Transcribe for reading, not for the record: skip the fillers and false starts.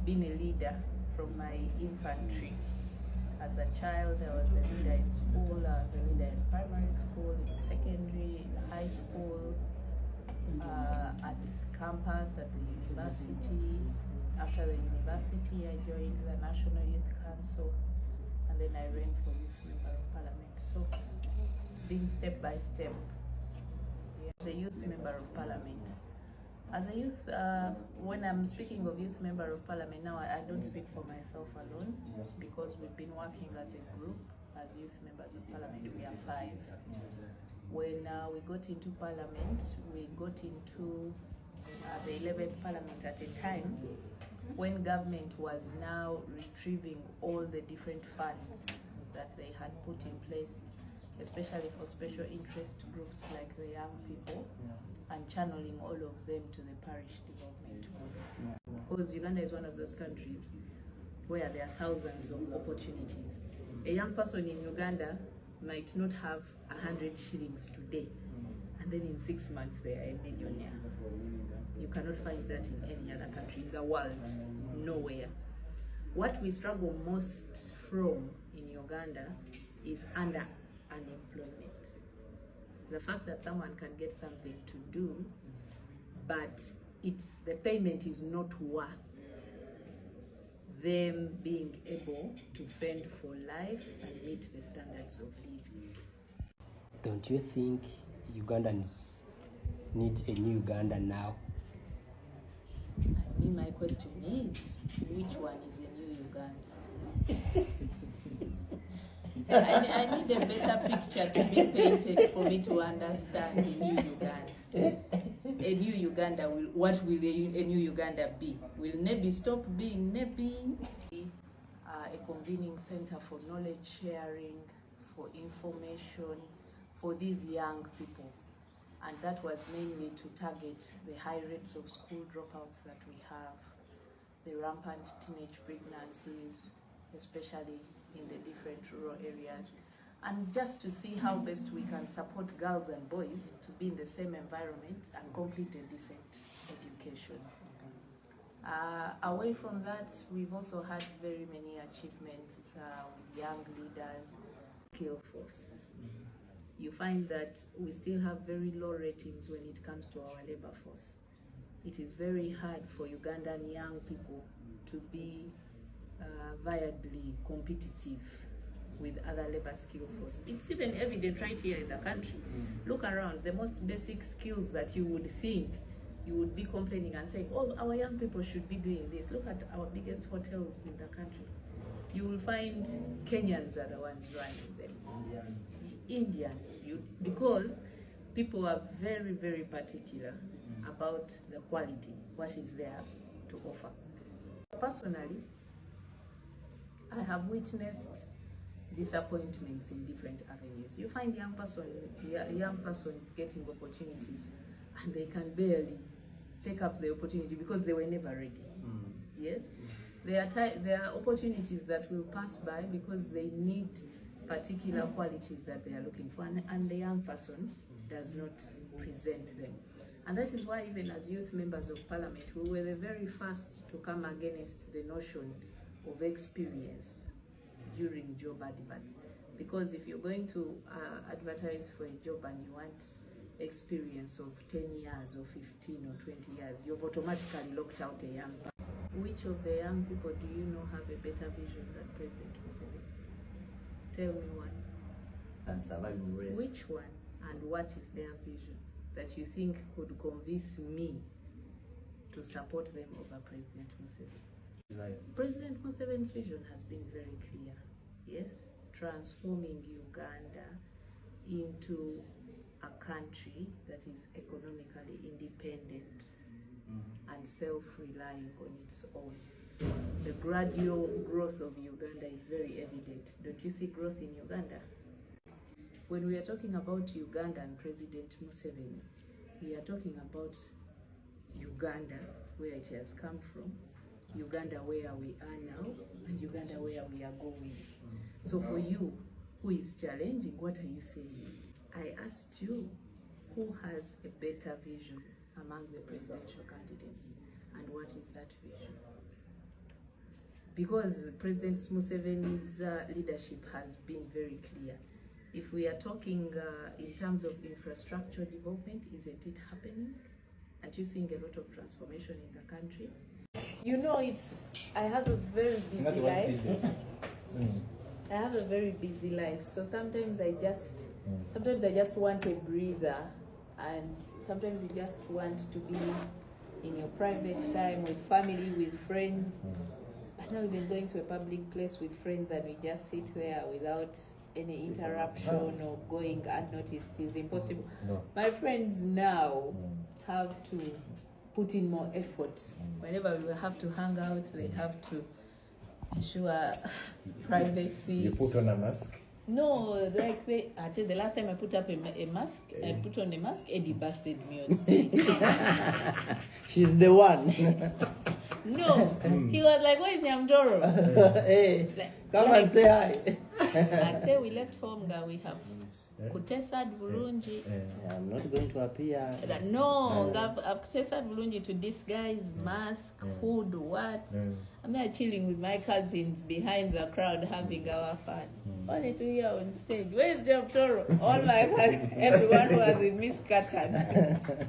been a leader from my infantry. As a child, I was a leader in school, I was a leader in primary school, in secondary, in high school, at campus, at the university. After the university, I joined the National Youth Council, and then I ran for Youth Member of Parliament. So it's been step by step. The Youth Member of Parliament. As a youth, when I'm speaking of Youth Member of Parliament now, I don't speak for myself alone, because we've been working as a group, as Youth Members of Parliament. We are 5. When we got into Parliament, we got into the 11th Parliament at a time when government was now retrieving all the different funds that they had put in place, especially for special interest groups like the young people, and channeling all of them to the parish development board. Because Uganda is one of those countries where there are thousands of opportunities. A young person in Uganda might not have 100 shillings today, and then in 6 months they are a millionaire. You cannot find that in any other country in the world, nowhere. What we struggle most from in Uganda is under unemployment. The fact that someone can get something to do, but the payment is not worth them being able to fend for life and meet the standards of living. Don't you think Ugandans need a new Uganda now? I mean, my question is, which one is a new Uganda? I need a better picture to be painted for me to understand a new Uganda. A new Uganda, what will a new Uganda be? Will NEBI stop being NEBI? A convening center for knowledge sharing, for information, for these young people. And that was mainly to target the high rates of school dropouts that we have, the rampant teenage pregnancies, especially in the different rural areas, and just to see how best we can support girls and boys to be in the same environment and complete a decent education. Away from that, we've also had very many achievements with young leaders. Skill force. You find that we still have very low ratings when it comes to our labor force. It is very hard for Ugandan young people to be viably competitive with other labor skill force. It's even evident right here in the country. Look around, the most basic skills that you would think you would be complaining and saying, oh, our young people should be doing this. Look at our biggest hotels in the country. You will find Kenyans are the ones running them. Indians, because people are very, very particular about the quality, what is there to offer. Personally, I have witnessed disappointments in different avenues. You find young persons getting opportunities and they can barely take up the opportunity because they were never ready. Yes, there are opportunities that will pass by because they need particular qualities that they are looking for, and the young person does not present them. And that is why even as youth members of parliament, we were the very first to come against the notion of experience during job adverts. Because if you're going to advertise for a job and you want experience of 10 years or 15 or 20 years, you've automatically locked out a young person. Which of the young people do you know have a better vision than President Museveni? Tell me one. And survival race. Which one, and what is their vision that you think could convince me to support them over President Museveni? President Museveni's vision has been very clear. Yes, transforming Uganda into a country that is economically independent and self-relying on its own. The gradual growth of Uganda is very evident. Don't you see growth in Uganda? When we are talking about Uganda and President Museveni, we are talking about Uganda, where it has come from, Uganda where we are now, and Uganda where we are going. So for you, who is challenging, what are you saying? I asked you, who has a better vision among the presidential candidates, and what is that vision? because President Museveni's leadership has been very clear. If we are talking in terms of infrastructure development, isn't it happening? Aren't you seeing a lot of transformation in the country? You know, I have a very busy life. I have a very busy life, so sometimes I just want a breather, and sometimes you just want to be in your private time with family, with friends. I know we've been going to a public place with friends and we just sit there without any interruption or going unnoticed. It's impossible. No. My friends now have to put in more effort. Whenever we have to hang out, they have to ensure privacy. You put on a mask? No, like I tell you, the last time I put up a mask, I put on a mask, Eddy busted me on stage. She's the one. No, he was like, "Where is Nyamutoro?" Hey, come and say hi. Until we left home, we have kutesad bulungi. I'm not going to appear. No, I've kutesad bulungi to this guy's mask, hood, what? I'm there chilling with my cousins behind the crowd having our fun. Only to hear on stage, "Where is Nyamutoro?" All my cousins, everyone who was with me scattered.